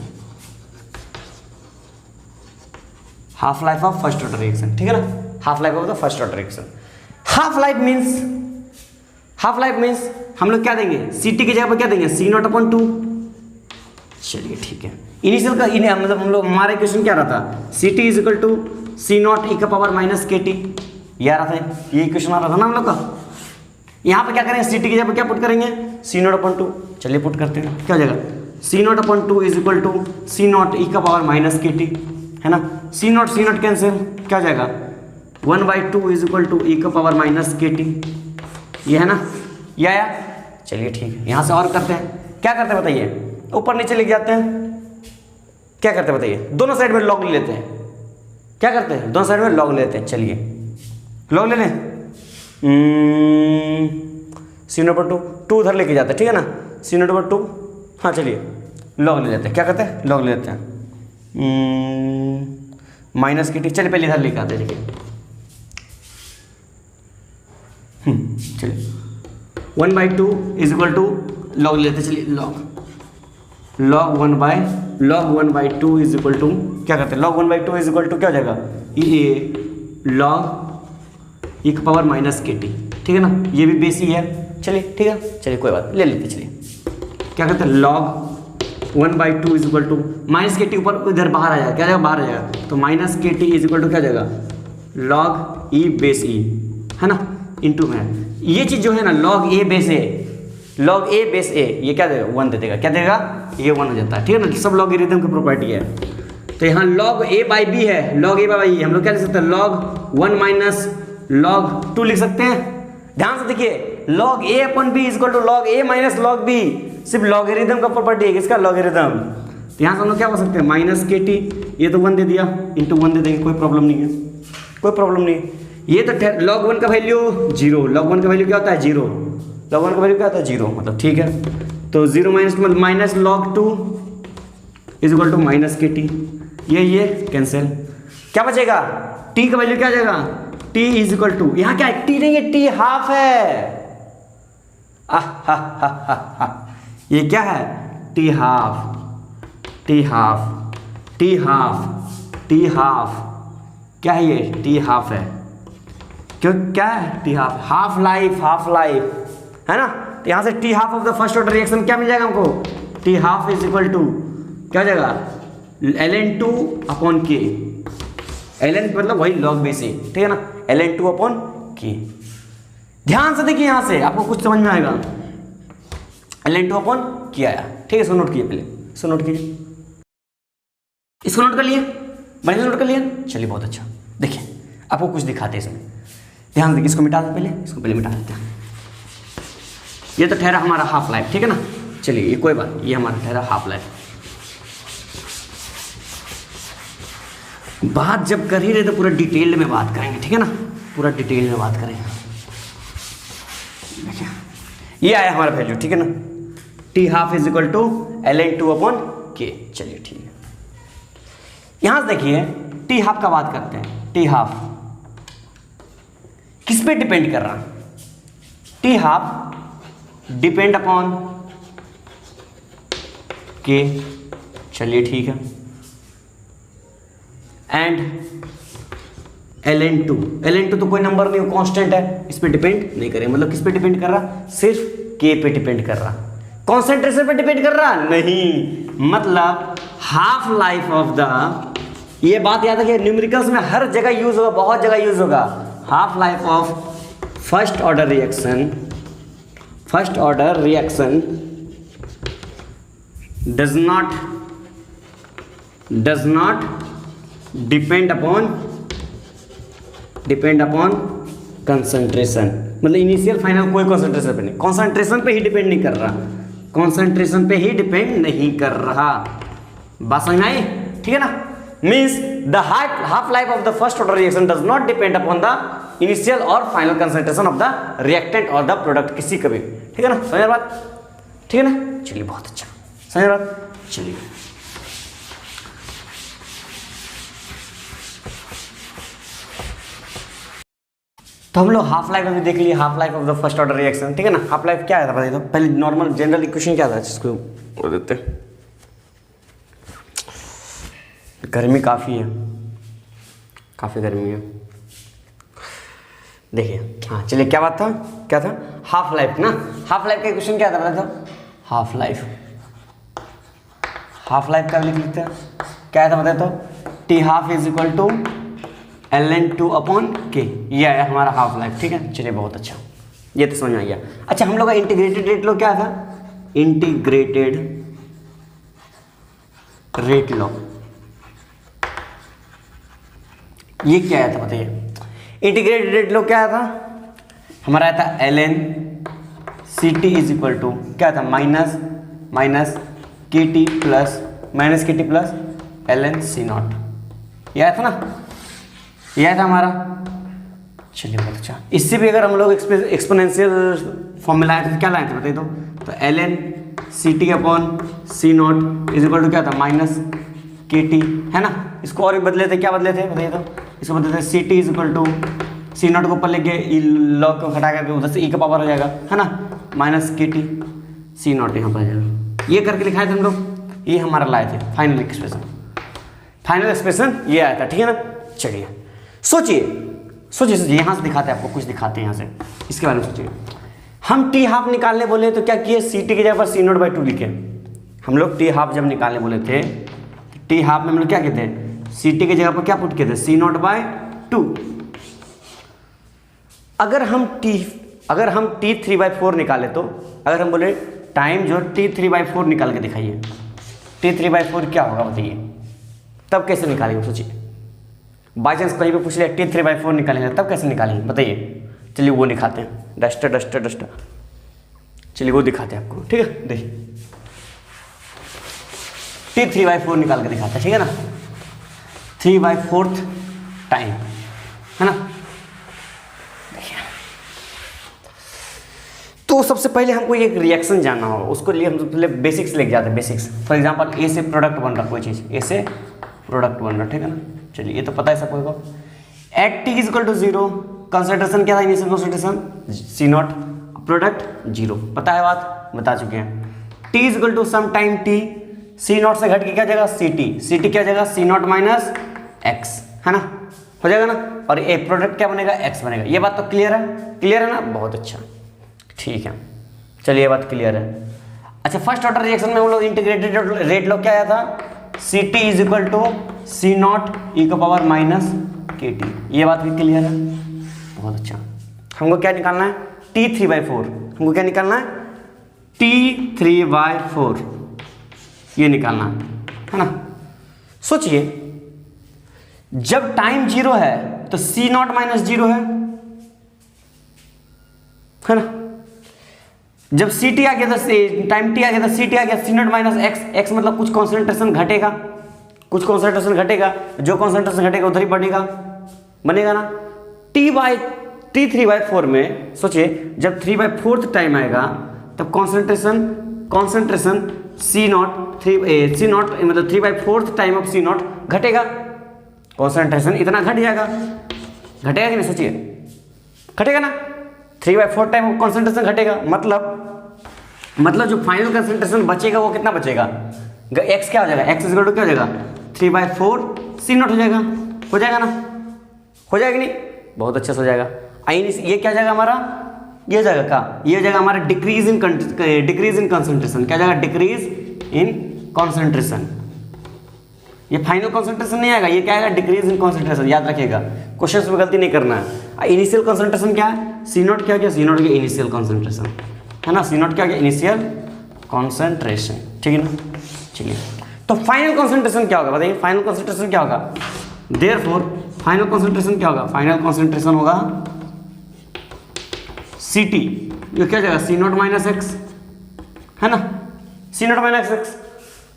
half life of first order reaction, ठीक है ना। Half life of the first order reaction, half life means हम लोग क्या देंगे, ct की जगह पर क्या देंगे, c नॉट अपॉन 2। चलिए ठीक है, इनिशियल का मतलब हम लोग, हमारा क्वेश्चन क्या रहा था, ct is equal to c naught e का पावर माइनस kt, ये आ रहा था, ये क्वेश्चन आ रहा था ना हम लोग का, यहाँ पे क्या करेंगे, सी टी की जगह क्या पुट करेंगे, सी नॉट अपॉन 2। चलिए पुट करते हैं, क्या हो जाएगा, सी not upon 2 is equal to C not E का पावर माइनस के टी, है ना। सी नॉट कैंसिल, क्या हो जाएगा 1/2 इज इक्वल टू ई का पावर माइनस के टी, ये है ना, ये आया। चलिए ठीक है, यहाँ से और करते हैं, क्या करते हैं बताइए, ऊपर नीचे लेके जाते हैं, क्या करते हैं बताइए, दोनों साइड में लॉग ले लेते हैं, क्या करते हैं, दोनों साइड में लॉग ले लेते हैं। चलिए लॉग ले लें, सी नॉट पर 2 उधर लेके जाते हैं, ठीक है ना, सी नॉट पर 2, हाँ चलिए लॉग ले लेते हैं, क्या करते हैं, लॉग ले लेते हैं, माइनस के टी, चलिए पहले इधर लेके आते हैं, देखिए चलिए 1/2 इज इक्वल टू लॉग लेते, चलिए लॉग 1/2 इज इक्वल टू, क्या करते हैं, लॉग 1/2 इज इक्वल टू क्या हो जाएगा, ये लॉग ई का पावर माइनस के टी, ठीक है ना, ये भी बेस ही है। चलिए ठीक है, चलिए कोई बात ले लेते, चलिए क्या करते हैं, log 1/2 is equal to minus के टी, ऊपर इधर बाहर आ जाएगा, क्या जाएगा, बाहर आ जाएगा, तो माइनस के टी इज इक्वल टू क्या जाएगा, लॉग ई बेस ई, है ना, इंटू में ये चीज़ जो है ना, लॉग ए बेस ए, लॉग ए बेस ए, ये क्या देगा, 1 दे देगा, क्या देगा, ये 1 हो जाता है, ठीक है ना, सब लॉगरिथम की प्रॉपर्टी है। तो यहाँ लॉग ए बाई बी है, लॉग ए बाई बी हम लोग क्या लिख सकते हैं, लॉग 1 माइनस लॉग 2 लिख सकते हैं। ध्यान से देखिए, log A upon B is equal to log A minus log B, सिर्फ लॉगरिथम का प्रॉपर्टी है, किसका, लॉगरिथम। तो यहाँ से हम लोग क्या कर सकते हैं, माइनस के टी, ये तो 1 दे दिया, इंटू 1 दे देंगे, कोई प्रॉब्लम नहीं है, कोई प्रॉब्लम नहीं है। ये तो लॉग 1 का वैल्यू 0, लॉग 1 का वैल्यू क्या होता है, 0, लॉग 1 का वैल्यू क्या होता है, 0, मतलब ठीक है। तो 0 minus log 2 is equal to minus के टी, ये कैंसिल, क्या बचेगा, टी का वैल्यू क्या आ जाएगा, टी इज इक्वल टू, यहाँ क्या है, टी नहीं है, टी हाफ है, ये क्या है, T half, T half, T half, T half, क्या है ये, टी हाफ है, क्यों, क्या है, टी हाफ, हाफ लाइफ, है ना। तो यहाँ से t half of the first order reaction क्या मिल जाएगा हमको, t half is equal to क्या हो जाएगा, ln2 अपॉन के, ln मतलब वही लॉग बेस ए, ठीक है ना, ln2 अपॉन के। ध्यान से देखिए, यहाँ से आपको कुछ समझ में आएगा, ln2 अपॉन के आया, ठीक है, इसको नोट कीजिए, पहले इसको नोट कीजिए, इसको नोट कर लिए, बढ़िया नोट कर लिया, चलिए बहुत अच्छा। देखिए आपको कुछ दिखाते हैं इसमें, ध्यान देखिए, इसको मिटा दें, पहले इसको पहले मिटा देते हैं, ये तो ठहरा हमारा हाफ लाइफ, ठीक है ना, चलिए ये कोई बात, ये हमारा ठहरा हाफ लाइफ। बात जब कर ही रहे तो पूरा डिटेल में बात करेंगे, ठीक है ना, पूरा डिटेल में बात करेंगे। ये आया हमारा वैल्यू, ठीक है ना, t half is equal to ln2 upon k, चलिए ठीक है। यहां से देखिए टी हाफ का बात करते हैं, टी हाफ किस पे डिपेंड कर रहा, T half depend upon k, चलिए ठीक है, एंड ln2 तो कोई नंबर नहीं, कांस्टेंट है, इस पे डिपेंड नहीं करे, मतलब किस पे डिपेंड कर रहा, सिर्फ के पे डिपेंड कर रहा, कॉन्सेंट्रेशन पे डिपेंड कर रहा नहीं, मतलब हाफ लाइफ ऑफ द, ये बात याद रखिए, न्यूमेरिकल्स में हर जगह यूज होगा, बहुत जगह यूज होगा, half life of first order reaction does not depend upon concentration, मतलब इनिशियल फाइनल कोई कंसंट्रेशन पे नहीं, कंसंट्रेशन पे ही डिपेंड नहीं कर रहा, कंसंट्रेशन पे ही डिपेंड नहीं कर रहा, बात समझ में आई, ठीक है ना, means the half life of the first order reaction does not depend upon the initial और final concentration of the reactant और द प्रोडक्ट, किसी का भी, ठीक है ना, समझ बात, ठीक है ना, चलिए बहुत अच्छा, समझ बात, चलिए तो हम लोग हाफ लाइफ अभी देख लिए, half life of the first order reaction, ठीक है ना, हाफ लाइफ क्या है था बताइए, तो पहले नॉर्मल जनरल इक्वेशन क्या था, जिसको बोल देते हैं, गर्मी काफ़ी है, काफ़ी गर्मी है, देखिए हाँ चलिए क्या बात था, क्या था, हाफ लाइफ ना, हाफ लाइफ का इक्वेशन क्या था बताइए, तो हाफ लाइफ का लिख लेते हैं, क्या था बताइए, तो t half is equal to ln2 upon k, ये आया हमारा हाफ लाइफ, ठीक है, चलिए बहुत अच्छा, ये तो समझ में आ गया। अच्छा, हम लोग का इंटीग्रेटेड रेट लॉ क्या था? इंटीग्रेटेड रेट लॉ ये क्या आया था बताइए? इंटीग्रेटेड रेट लॉ क्या आया था हमारा? आया था ln ct is equal to क्या था? Minus kt plus ln c nought. ये आया था ना? ये आया था हमारा। चलिए बहुत अच्छा। इससे भी अगर हम लोग एक्सपोनेंशियल फॉर्म में लाए थे तो क्या लाए थे बताइए? तो ln ct upon c nought is equal to क्या था? माइनस kt, है ना? इसको और भी बदले थे, क्या बदले थे बताइए? तो इसको बदले थे ct is equal to c nought को ऊपर लेके लॉग को हटा करके उधर से e का पावर हो जाएगा, है ना? माइनस kt c नॉट यहाँ पर आ जाएगा। ये करके लिखाए थे हम लोग, ये हमारा लाए थे फाइनल एक्सप्रेशन। फाइनल एक्सप्रेशन ये आया था, ठीक है ना? चलिए सोचिए यहाँ से दिखाते हैं आपको, कुछ दिखाते हैं यहाँ से, इसके बारे में सोचिए। हम टी हाफ निकालने बोले तो क्या किए? सी टी की जगह पर सी नॉट बाई टू लिखे। हम लोग टी हाफ जब निकालने बोले थे, टी हाफ में हम लोग क्या कहते हैं? सी टी की जगह पर क्या पुट किए थे? सी नॉट बाई टू। अगर हम टी थ्री बाई फोर निकाले तो, अगर हम बोले टाइम जो टी थ्री बाई फोर निकाल के दिखाइए, टी थ्री बाई फोर क्या होगा बताइए? तब कैसे निकालेंगे सोचिए? बाई चांस कहीं पे पूछ लिया टी थ्री बाई फोर निकालेंगे, तब कैसे निकालेंगे बताइए? चलिए वो दिखाते हैं, डस्टर। चलिए वो दिखाते हैं आपको, ठीक है? देखिए टी थ्री बाई फोर निकाल के दिखाते हैं, ठीक है ना? 3/4 टाइम, है ना? तो सबसे पहले हमको एक रिएक्शन जानना होगा, उसको लिए हम पहले बेसिक्स लेके जाते हैं। बेसिक्स फॉर एग्जांपल ए से प्रोडक्ट बन रहा, कोई चीज़ ए से प्रोडक्ट बन रहा, ठीक है ना? चलिए ये तो पता है सबको। At T is equal to 0, concentration क्या था? Initial concentration c nought, product 0, पता है बात? बता चुके हैं। T is equal to some time t, c nought से घट के क्या जाएगा? सी टी क्या जाएगा? सी नॉट माइनस एक्स, है ना? हो जाएगा ना? और ए प्रोडक्ट क्या बनेगा? एक्स बनेगा। ये बात तो क्लियर है ना? बहुत अच्छा, ठीक है। चलिए ये बात क्लियर है। अच्छा, फर्स्ट ऑर्डर रिएक्शन में हम लोग इंटीग्रेटेड रेट लॉ क्या आया था? C T is equal to C not E का पावर माइनस के टी। ये बात भी क्लियर है, बहुत अच्छा। हमको क्या निकालना है? T three by four. हमको क्या निकालना है? टी थ्री बाई फोर, ये निकालना है ना? सोचिए, जब टाइम 0 है तो सी नॉट माइनस 0 है ना? जब सी टी आ गया था, टाइम टी आ गया था, सी टी आ गया, सी नॉट माइनस एक्स। एक्स मतलब कुछ कॉन्सेंट्रेशन घटेगा, जो कॉन्सेंट्रेशन घटेगा उधर ही बढ़ेगा, बनेगा ना? टी थ्री बाई फोर में सोचिए, जब 3/4 टाइम आएगा तब कॉन्सेंट्रेशन सी नॉट मतलब 3/4 टाइम ऑफ सी नॉट घटेगा, कॉन्सेंट्रेशन इतना घट जाएगा, घटेगा कि नहीं? सोचिए, घटेगा ना? 3/4 टाइम कॉन्सेंट्रेशन घटेगा, मतलब जो फाइनल कॉन्सेंट्रेशन बचेगा वो कितना बचेगा? एक्स क्या हो जाएगा? एक्स इक्वल टू क्या हो जाएगा? 3/4 सी नॉट हो जाएगा ना? हो जाएगा नहीं? बहुत अच्छे से हो जाएगा। ये क्या जाएगा हमारा? ये हो जाएगा क्या? ये हो जाएगा हमारा डिक्रीज इन कंसंट्रेशन। क्या जाएगा? Decrease in concentration. ये फाइनल कंसंट्रेशन नहीं आएगा, ये क्या आएगा? Decrease in concentration. याद रखिएगा, क्वेश्चन में गलती नहीं करना है। इनिशियल कंसंट्रेशन क्या है? सी नॉट क्या गया? सी नॉट गया इनिशियल कंसंट्रेशन, है ना? सी नॉट क्या गया? इनिशियल कंसंट्रेशन, ठीक है ना? चलिए, तो फाइनल कंसंट्रेशन क्या होगा बताइए? फाइनल कंसंट्रेशन क्या होगा? देयरफॉर फाइनल कंसंट्रेशन क्या होगा? फाइनल कंसंट्रेशन होगा सी टी, ये क्या जाएगा? सी नॉट माइनस एक्स, है ना? सी नॉट माइनस एक्स,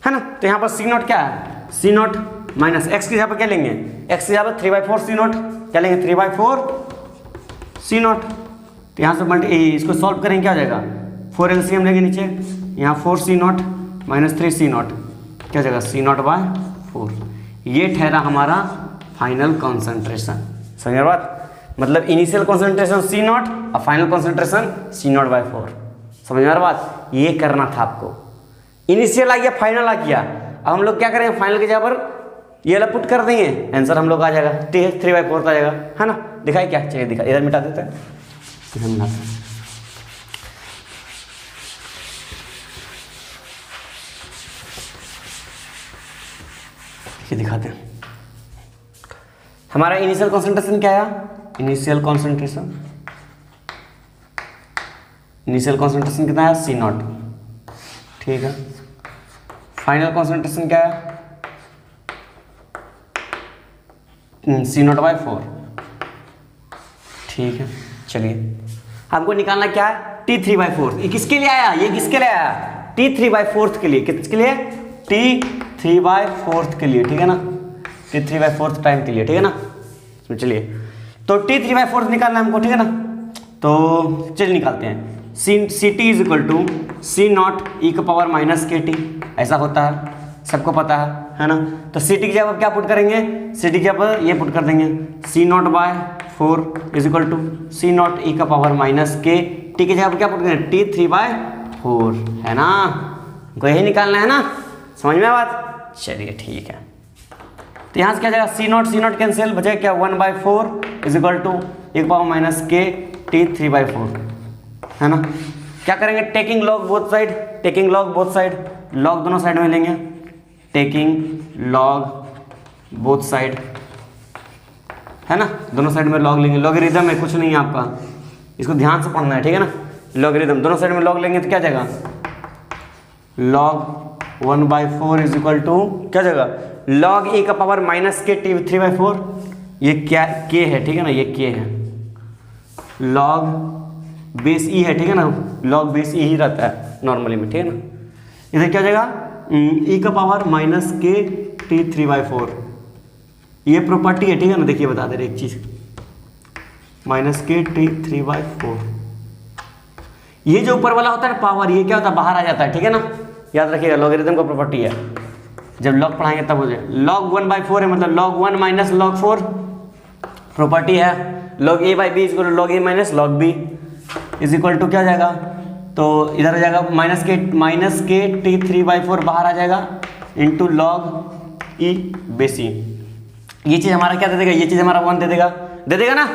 है ना? तो यहाँ पर सी नॉट क्या है? सी नॉट माइनस एक्स की जगह पर क्या लेंगे? एक्स की जगह पर 3/4 सी नॉट, क्या लेंगे? 3/4 सी नॉट। तो यहाँ से इसको सॉल्व करेंगे, क्या हो जाएगा? 4 एलसीएम लेंगे नीचे, यहाँ 4 c nought minus 3 c nought, क्या जाएगा? सी नॉट बाय 4। ये ठहरा हमारा फाइनल कॉन्सेंट्रेशन। समझ बात? मतलब इनिशियल कॉन्सेंट्रेशन सी नॉट और final concentration c nought by 4। समझ में बात? ये करना था आपको। इनिशियल आ गया, फाइनल आ गया, अब हम लोग क्या करेंगे? फाइनल की जगह पर ये वाला पुट कर देंगे, आंसर हम लोग आ जाएगा, 3/4 आ जाएगा, है ना? दिखाई क्या चाहिए? दिखा, इधर मिटा देते हैं, इधर मिटाते हैं। दिखाते हैं। हमारा इनिशियल कंसंट्रेशन क्या आया? इनिशियल कंसंट्रेशन इनिशियल कॉन्सेंट्रेशन कितना है C0, ठीक है। फाइनल कॉन्सेंट्रेशन क्या है C0/4, ठीक है। चलिए हमको निकालना क्या है T3/4। ये किसके लिए आया, ये किसके लिए आया T3/4 के लिए, किसके लिए T3/4 के लिए, ठीक है ना, T3/4 टाइम के लिए, ठीक है ना। चलिए तो T3/4 निकालना है हमको, ठीक है ना। तो चलिए निकालते हैं। CT is equal to C0 e⁻−KT, ऐसा होता है, सबको पता है ना। तो CT की जगह क्या पुट करेंगे, CT की जगह ये पुट कर देंगे C0/4 is equal to C0 e⁻−K। T की जगह क्या पुट करेंगे T3/4, है ना। हमको यही निकालना है ना, समझ में बात। चलिए ठीक है, तो यहाँ से क्या जाएगा C0 कैंसिल, बचेगा क्या 1/4 is equal to e⁻−K T3/4, है ना। क्या करेंगे taking log both side, taking log both side, log दोनों साइड में लेंगे, टेकिंग लॉग बोथ साइड, है ना, दोनों साइड में लॉग लेंगे। लॉगरिदम है, कुछ नहीं है आपका, इसको ध्यान से पढ़ना है, ठीक है ना। लॉगरिदम दोनों साइड में लॉग लेंगे तो क्या जाएगा log 1/4 इज इक्वल टू क्या जाएगा log e⁻−K T3/4, ये क्या K है, ठीक है ना, ये K है, log बेस E है, ठीक है ना, log बेस E ही रहता है नॉर्मली में, ठीक है ना। इधर क्या जाएगा e⁻−K T3/4, ये प्रॉपर्टी है, ठीक है ना। देखिए बता दे रहे एक चीज, -K T3/4, ये जो ऊपर वाला होता है ना पावर, ये क्या होता है बाहर आ जाता है, ठीक है ना। याद रखिएगा लॉगरिदम का प्रॉपर्टी है, जब लॉग पढ़ाएंगे तब हो जाए। log 1/4 है मतलब log 1 - log 4 प्रॉपर्टी है। log A/B is equal to log A - log B is equal to क्या जाएगा, तो इधर आ जाएगा -K T3/4 बाहर आ जाएगा into log E base E। ये चीज़ हमारा क्या दे देगा, ये चीज़ हमारा 1 दे देगा ना।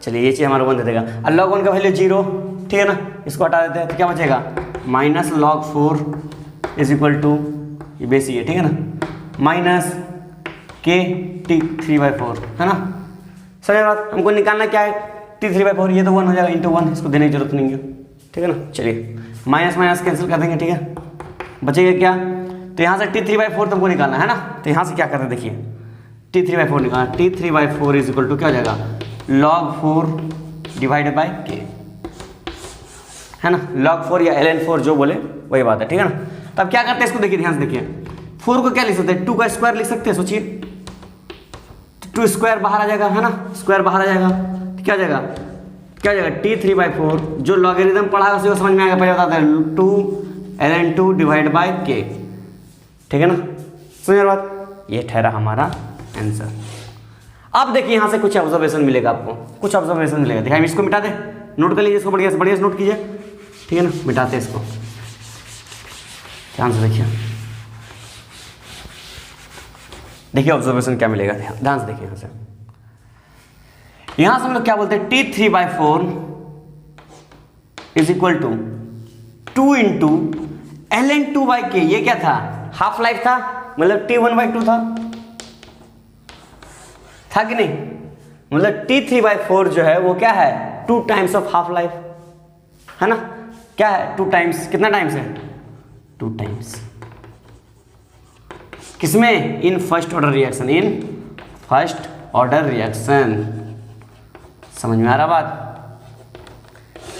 चलिए ये चीज़ हमारा 1 दे देगा, और log 1 का वैल्यू 0, ठीक है ना। इसको हटा देते हैं तो क्या बचेगा -log 4 इज इक्वल टू ये बेस E है, ठीक है ना, -K T3/4, है ना। समझ बात। हमको निकालना क्या है T3/4, ये तो 1 हो जाएगा इंटू 1, इसको देने की जरूरत नहीं है, ठीक है ना। चलिए माइनस कैंसिल कर देंगे, ठीक है, बचेगा क्या, तो यहाँ से T3/4 तुमको निकालना है ना। तो यहाँ से क्या करते हैं देखिए, T3/4 निकालना, T3/4 इज इक्वल टू क्या हो जाएगा log 4 डिवाइडेड बाई K, है ना। log 4 या ln4 जो बोले वही बात है, ठीक है ना। तब क्या करते हैं इसको देखिए, ध्यान से देखिए, 4 को क्या लिख सकते हैं 2 का स्क्वायर लिख सकते हैं, सोचिए 2 स्क्वायर बाहर आ जाएगा, है ना, स्क्वायर बाहर आ जाएगा, तो क्या जाएगा T3/4, जो लॉगरिदम पढ़ा है उसी को समझ में आएगा, पहले बताते हैं 2 ln2 डिवाइड बाई K, ठीक है ना। समझ बात, ये ठहरा हमारा आंसर। अब देखिए यहाँ से कुछ ऑब्जर्वेशन मिलेगा आपको, कुछ ऑब्जर्वेशन मिलेगा, दिखाई इसको मिटा दे, नोट कर लीजिए इसको, बढ़िया से नोट कीजिए, ठीक है ना। मिटाते इसको, ध्यान से देखिए, देखिए ऑब्जर्वेशन क्या मिलेगा, ध्यान से देखिए। यहाँ से हम लोग क्या बोलते हैं T3/4 is equal to 2 into ln2/K, ये क्या था हाफ लाइफ था, मतलब T1/2 था कि नहीं, मतलब T3/4 जो है वो क्या है 2 टाइम्स ऑफ हाफ लाइफ, है ना। क्या है 2 टाइम्स, कितना टाइम्स है 2 टाइम्स, किसमें in first order reaction, in first order reaction. समझ में आ रहा बात।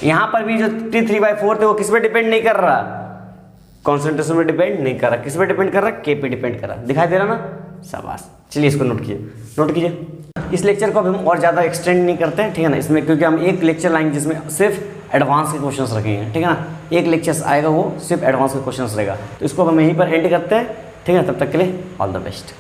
यहां पर भी जो T3/4 थे वो किस पे डिपेंड नहीं कर रहा, कॉन्सेंट्रेशन पे डिपेंड नहीं कर रहा, किस पे डिपेंड कर रहा, K पे डिपेंड कर रहा, दिखाई दे रहा ना, शाबाश। चलिए इसको नोट कीजिए। इस लेक्चर को अब हम और ज़्यादा एक्सटेंड नहीं करते हैं, ठीक है ना, इसमें क्योंकि हम एक लेक्चर लाएंगे जिसमें सिर्फ एडवांस के क्वेश्चंस रखेंगे, ठीक है ना। एक लेक्चर आएगा वो सिर्फ एडवांस के क्वेश्चंस रहेगा, तो इसको हम यहीं पर एंड करते हैं, ठीक है। तब तक के लिए ऑल द बेस्ट।